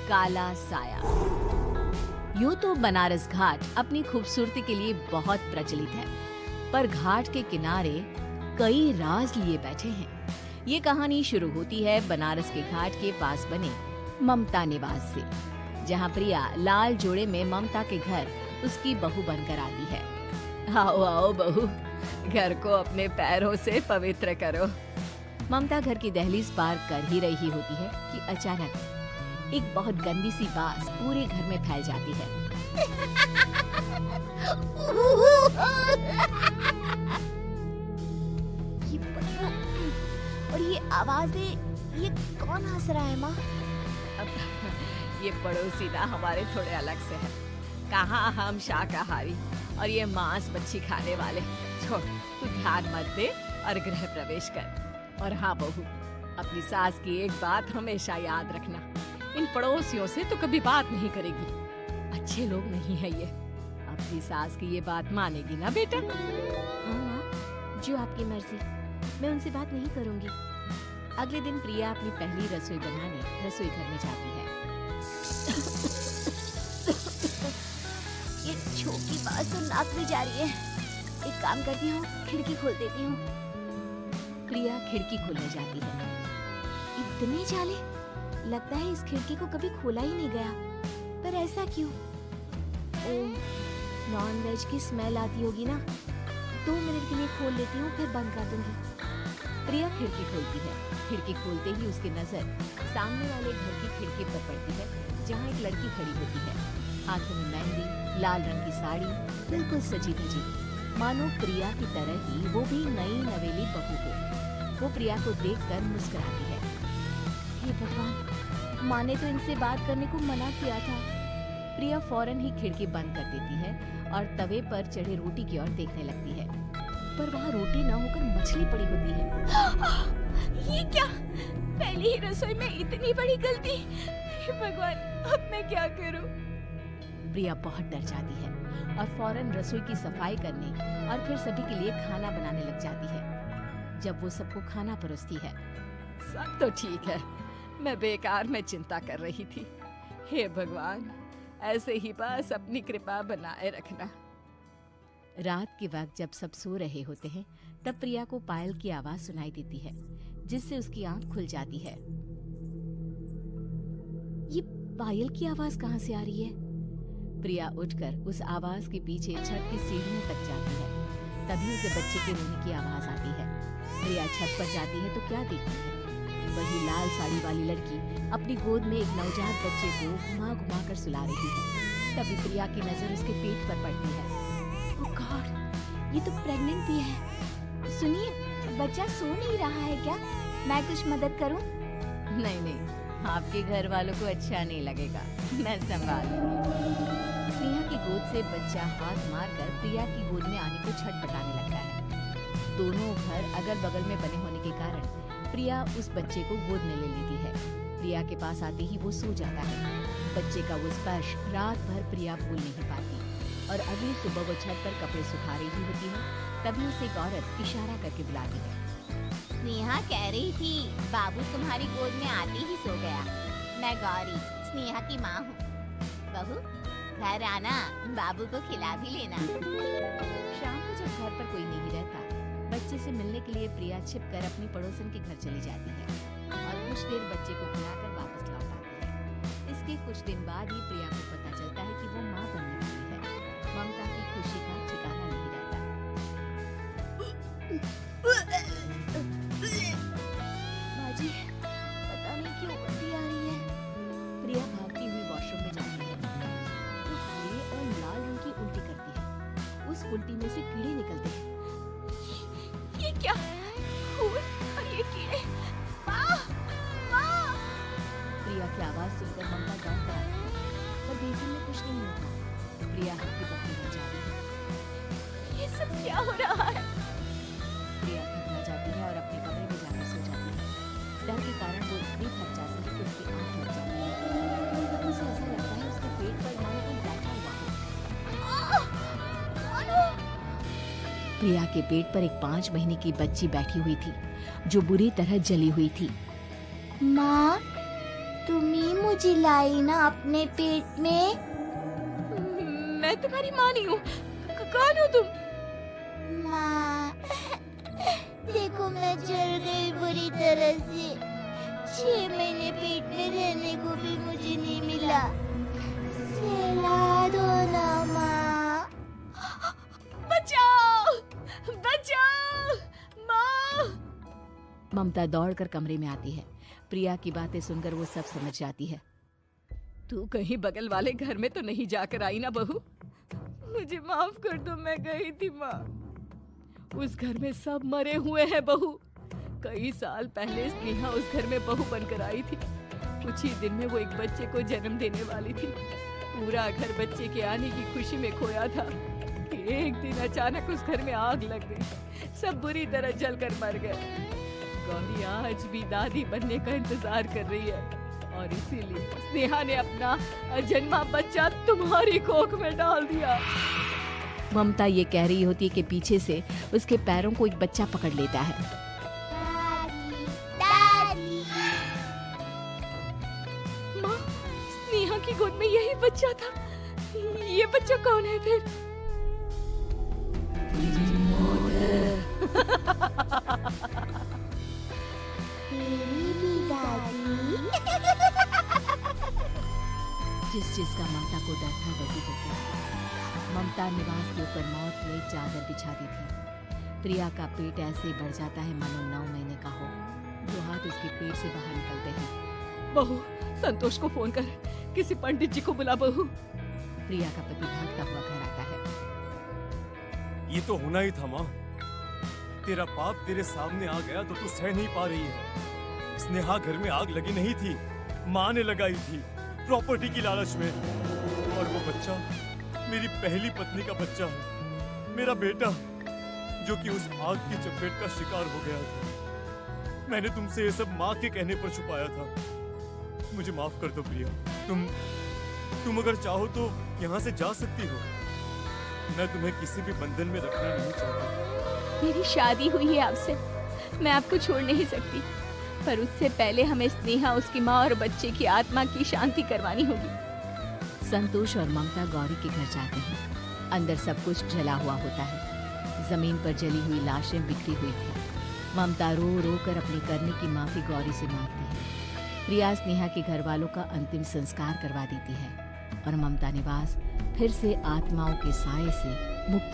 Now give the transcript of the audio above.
काला साया। यूं तो बनारस घाट अपनी खूबसूरती के लिए बहुत प्रचलित है, पर घाट के किनारे कई राज लिए बैठे हैं। ये कहानी शुरू होती है बनारस के घाट के पास बने ममता निवास से, जहाँ प्रिया लाल जोड़े में ममता के घर उसकी बहू बनकर आती है। आओ आओ बहू, घर को अपने पैरों से पवित्र करो। ममता घर की दहलीज पार कर ही रही होती है कि अचानक एक बहुत गंदी सी बास पूरे घर में फैल जाती है। ये बदबू और ये आवाजें, ये कौन हंस रहा है माँ? ये पड़ोसी ना हमारे थोड़े अलग से है। कहाँ हम शाकाहारी और ये मांस मच्छी खाने वाले। छोड़, तू ध्यान मत दे और गृह प्रवेश कर। और हाँ बहू, अपनी सास की एक बात हमेशा याद रखना, इन पड़ोसियों से तो कभी बात नहीं करेगी। अच्छे लोग नहीं है ये। अपनी सास की ये बात मानेगी ना बेटा? हाँ माँ, जो आपकी मर्जी, मैं उनसे बात नहीं करूंगी। अगले दिन प्रिया अपनी पहली रसोई बनाने रसोई घर में जाती है। ये छोटी बात तो नाक में जा रही है। एक काम करती हूँ, खिड़की खोल देती हूँ। प्रिया खिड़की खोलने जाती है। इतने जाले, लगता है इस खिड़की को कभी खोला ही नहीं गया। पर ऐसा क्यों? ओह, नॉन वेज की स्मेल आती होगी ना। 2 मिनट के लिए खोल लेती हूँ, फिर बंद कर दूंगी। प्रिया खिड़की खोलती है। खिड़की खोलते ही उसकी नजर सामने वाले घर की खिड़की पर पड़ती है, जहाँ एक लड़की खड़ी होती है। हाथों में मेहंदी, लाल रंग की साड़ी, बिल्कुल सजी धजी, मानो प्रिया की तरह ही वो भी नई नवेली बहू हो। वो प्रिया को देखकर मुस्कुराती है। हे भगवान, माँ ने तो इनसे बात करने को मना किया था। प्रिया फौरन ही खिड़की बंद कर देती है और तवे पर चढ़े रोटी की ओर देखने लगती है, पर वहाँ रोटी न होकर मछली पड़ी होती है। ये क्या? पहली ही रसोई में इतनी बड़ी गलती। हे भगवान, अब मैं क्या करूं? प्रिया बहुत डर जाती है और फौरन रसोई की सफाई करने और फिर सभी के लिए खाना बनाने लग जाती है। जब वो सबको खाना परोसती है, सब तो ठीक है, मैं बेकार में चिंता कर रही थी। हे भगवान, ऐसे ही बस अपनी कृपा बनाए रखना। रात के वक्त जब सब सो रहे होते हैं, तब प्रिया को पायल की आवाज सुनाई देती है, जिससे उसकी आंख खुल जाती है। ये पायल की आवाज कहाँ से आ रही है? प्रिया उठकर उस आवाज के पीछे छत की सीढ़ियों तक जाती है। तभी उसे बच्चे के रोने की आवाज आती है। प्रिया छत पर जाती है तो क्या देखती है? वही लाल साड़ी वाली लड़की अपनी गोद में एक नवजात बच्चे को घुमा घुमा कर सुला रही है। तभी प्रिया की नजर उसके पेट पर पड़ती है। ओह गॉड, ये तो प्रेग्नेंट भी है। सुनिए, बच्चा सो नहीं रहा है क्या? मैं कुछ मदद करूं? नहीं नहीं, आपके घर वालों को अच्छा नहीं लगेगा, मैं संभालूंगी। स्नेहा की गोद से बच्चा हाथ मारकर प्रिया की गोद में आने को छटपटाने लगता है। दोनों घर अगल बगल में बने होने के कारण प्रिया उस बच्चे को गोद में ले लेती है। प्रिया के पास आते ही वो सो जाता है। बच्चे का वो स्पर्श रात भर प्रिया भूल नहीं पाती और अगली सुबह वो छत पर कपड़े सुखा रही होती है। तभी उसे एक औरत इशारा करके बुलाती है। स्नेहा कह रही थी बाबू तुम्हारी गोद में आते ही सो गया। मैं गौरी, स्नेहा की माँ हूँ। बहू, घर आना, बाबू को खिला भी लेना। शाम को जब घर पर कोई नहीं रहता, बच्चे से मिलने के लिए प्रिया छिपकर अपनी पड़ोसन के घर चली जाती है और कुछ देर बच्चे को खिलाकर वापस लौट आती है। इसके कुछ दिन बाद ही प्रिया को पता चलता है कि वो माँ बनने वाली है। ममता की खुशी का ठिकाना नहीं रहता। बाजी, पता नहीं क्यों उल्टी आ रही है। प्रिया भागती हुई वॉशरूम में जाती है। वो हरे और लाल रंग की उल्टी करती है। उस उल्टी में से कीड़े निकलते हैं। ये क्या? खून और ये कीड़े! माँ! माँ! प्रिया की आवाज सुनकर ममता दौड़ कर आती है, पर बेसिन में कुछ नहीं होता। प्रिया हल्की पकड़ी हो जाती है। ये सब क्या हो रहा है? प्रिया घबरा जाती है और अपने कमरे में जाकर सो जाती है। डर के कारण वो इतनी थक जाती है कि उसकी आंख लग जाती है। तब उसे ऐसा लगता है उसके पेट पर मानो कोई बैठा हुआ हो। कौन हो? प्रिया के पेट पर एक 5 महीने की बच्ची बैठी हुई थी, जो बुरी तरह जली हुई थी। माँ, तुम ही मुझे लाई ना अपने पेट में। मैं तुम्हारी माँ नहीं हूँ। कौन हो तुम? माँ, देखो मैं जल गई बुरी तरह से। 6 महीने पेट में रहने को भी मुझे नहीं मिला। सहला दो ना माँ। बचाओ! बचाओ! माँ! ममता दौड़कर कमरे में आती है। प्रिया की बातें सुनकर वो सब समझ जाती है। तू कहीं बगल वाले घर में तो नहीं जाकर आई ना बहू? मुझे माफ कर दो, मैं गई थी माँ। उस घर में सब मरे हुए हैं बहू। कई साल पहले स्नेहा उस घर में बहू बनकर आई थी। कुछ ही दिन में वो एक बच्चे को जन्म देने वाली थी। पूरा घर बच्चे के आने की खुशी में खोया था। एक दिन अचानक उस घर में आग लग गई। सब बुरी तरह जलकर मर गए। गौरी आज भी दादी बनने का इंतजार कर रही है और इसीलिए स्नेहा ने अपना अजन्मा बच्चा तुम्हारी कोख में डाल दिया। ममता ये कह रही होती है कि पीछे से उसके पैरों को एक बच्चा पकड़ लेता है। दादी, माँ, स्नेहा की गोद में यही बच्चा था। ये बच्चा कौन है फिर? तेरी भी दादी। जिस चीज का ममता को डर था वही हो गया। ममता निवास के ऊपर मौत में चादर बिछा दी थी। प्रिया का पेट ऐसे बढ़ जाता है मानो 9 महीने का हो। दो हाथ उसके पेट से बाहर निकलते हैं। बहू, संतोष को फोन कर, किसी पंडित जी को बुला बहू। प्रिया का पति भागता हुआ घर आता है। ये तो होना ही था माँ। तेरा बाप तेरे सामने आ गया तो तू सह नहीं पा रही है। स्नेहा घर में आग लगी नहीं थी, माँ ने लगाई थी प्रॉपर्टी की लालच में। और वो बच्चा मेरी पहली पत्नी का बच्चा है, मेरा बेटा, जो कि उस आग की चपेट का शिकार हो गया था। मैंने तुमसे ये सब माँ के कहने पर छुपाया था। मुझे माफ कर दो प्रिया। तुम अगर चाहो तो यहाँ से जा सकती हो। मैं तुम्हें किसी भी बंधन में रखना नहीं चाहता। मेरी शादी हुई है आपसे, मैं आपको छोड़ नहीं सकती, पर उससे पहले हमें स्नेहा, उसकी माँ और बच्चे की आत्मा की शांति करवानी होगी। संतोष और ममता गौरी के घर जाते हैं। अंदर सब कुछ जला हुआ होता है। जमीन पर जली हुई लाशें बिखरी हुई थी। ममता रो रो कर अपनी करने की माफी गौरी से मांगती है। प्रिया स्नेहा के घर वालों का अंतिम संस्कार करवा देती है और ममता निवास फिर से आत्माओं के साए से मुक्त